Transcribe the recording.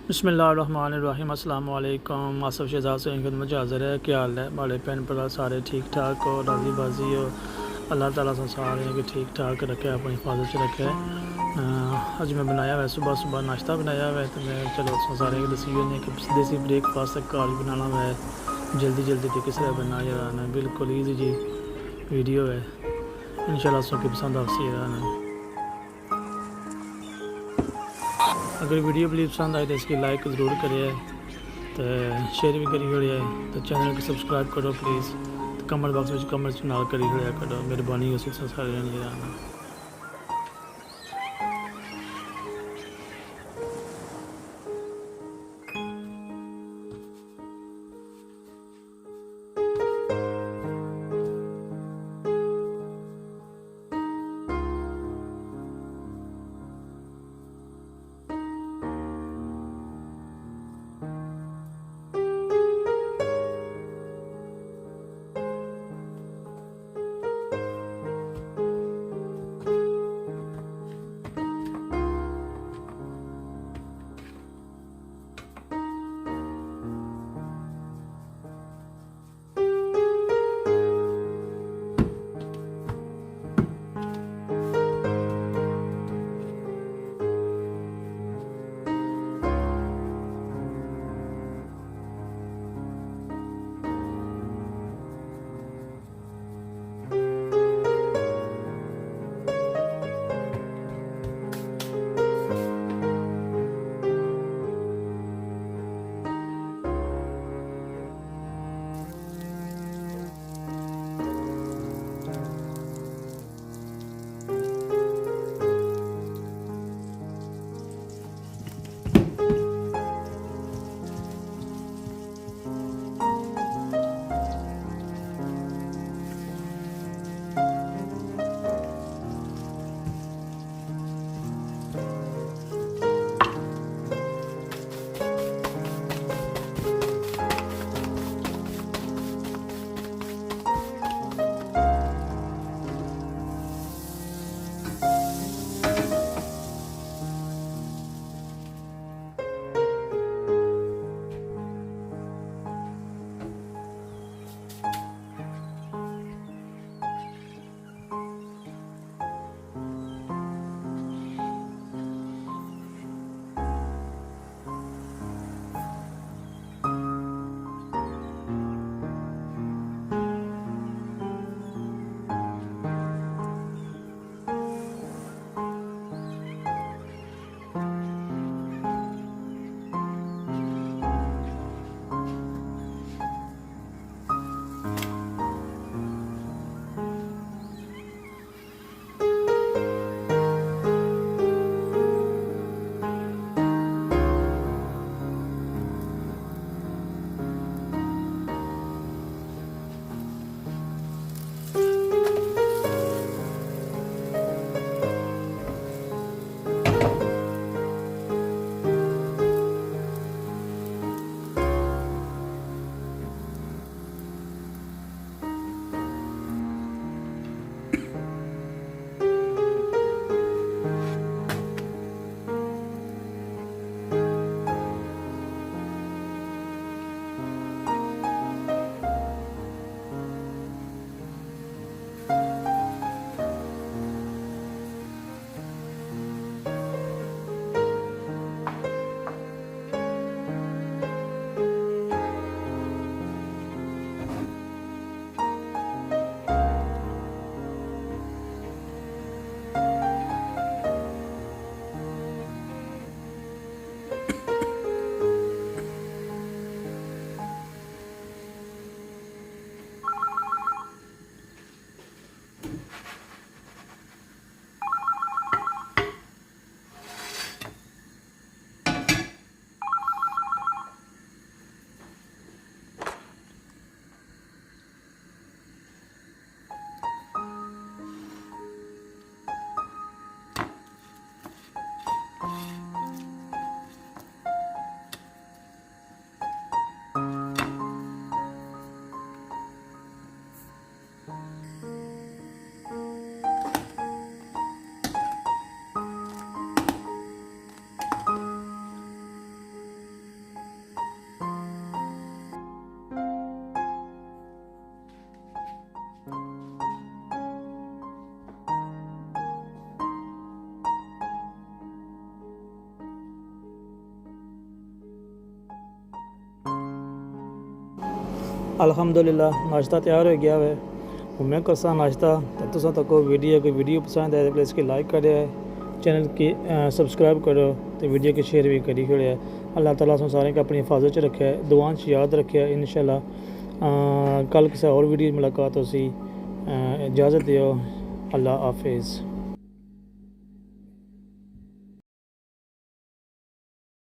बिस्मिल्लाहिर्रहमानिर्रहीम अस्सलाम वालेकुम। आसफ शहजाद से खिदमत हाज़िर है। क्या हाल है बड़े भैन भरा सारे ठीक ठाक हो, राज़ी बाजी हो। अल्लाह ताला से सारे कि ठीक ठाक रखे, अपनी हिफाजत से रखे। अज मैं बनाया हुआ सुबह सुबह नाश्ता बनाया हुआ है, तो मैं चलो सारे दसी ने कि देसी ब्रेकफास्ट घर बनाना हुआ है जल्दी जल्दी तो किस तरह बनना यार बिल्कुल ईजी जी वीडियो है। इंशाल्लाह सबकी पसंद आपसे यार। अगर वीडियो प्लीज़ पसंद आए तो इसकी लाइक ज़रूर करिए, तो शेयर भी करी छोड़िए, तो चैनल को सब्सक्राइब करो प्लीज़। तो कमेंट बॉक्स में कमेंट्स ना करी छोड़ा करो, मेहरबानी उसी से सारे जाना। अलहमदुलिल्लाह नाश्ता तैयार हो गया है। मैं करसा नाश्ता तो तुसा तक वीडियो पसंद आए तो प्लीज़ की लाइक करे, चैनल की सब्सक्राइब करो तो वीडियो की शेयर भी करी छोड़े। अल्लाह ताला सारे को अपनी हिफाजत च रखे, दुआन च याद रखे। इंशाल्लाह कल किसी और वीडियो मुलाकात होसी। इजाज़त दियो। अल्लाह हाफिज़।